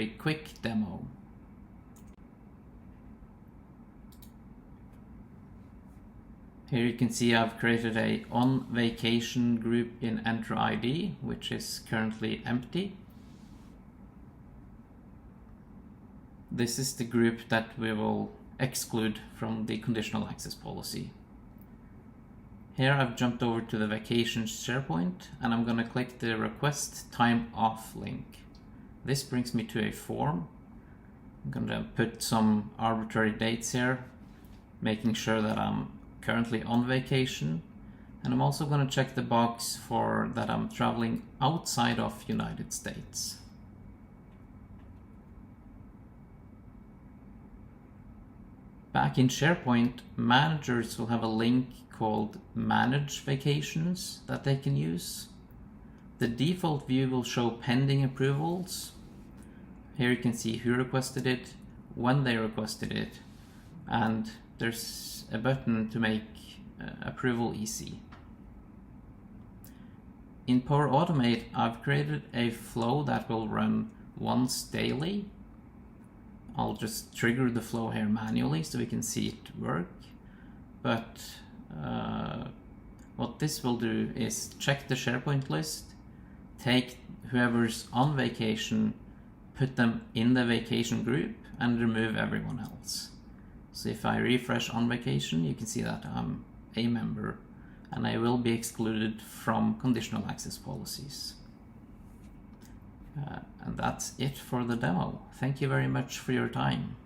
a quick demo. Here you can see I've created a on vacation group in Entra ID, which is currently empty. This is the group that we will exclude from the conditional access policy. Here I've jumped over to the vacations SharePoint and I'm going to click the request time off link. This brings me to a form. I'm going to put some arbitrary dates here, making sure that I'm currently on vacation, and I'm also going to check the box for that I'm traveling outside of United States. Back in SharePoint, managers will have a link called Manage Vacations that they can use. The default view will show pending approvals. Here you can see who requested it, when they requested it, and there's a button to make approval easy. In Power Automate, I've created a flow that will run once daily. I'll just trigger the flow here manually so we can see it work. But what this will do is check the SharePoint list, take whoever's on vacation, put them in the vacation group, and remove everyone else. So if I refresh on vacation, you can see that I'm a member and I will be excluded from conditional access policies. And that's it for the demo. Thank you very much for your time.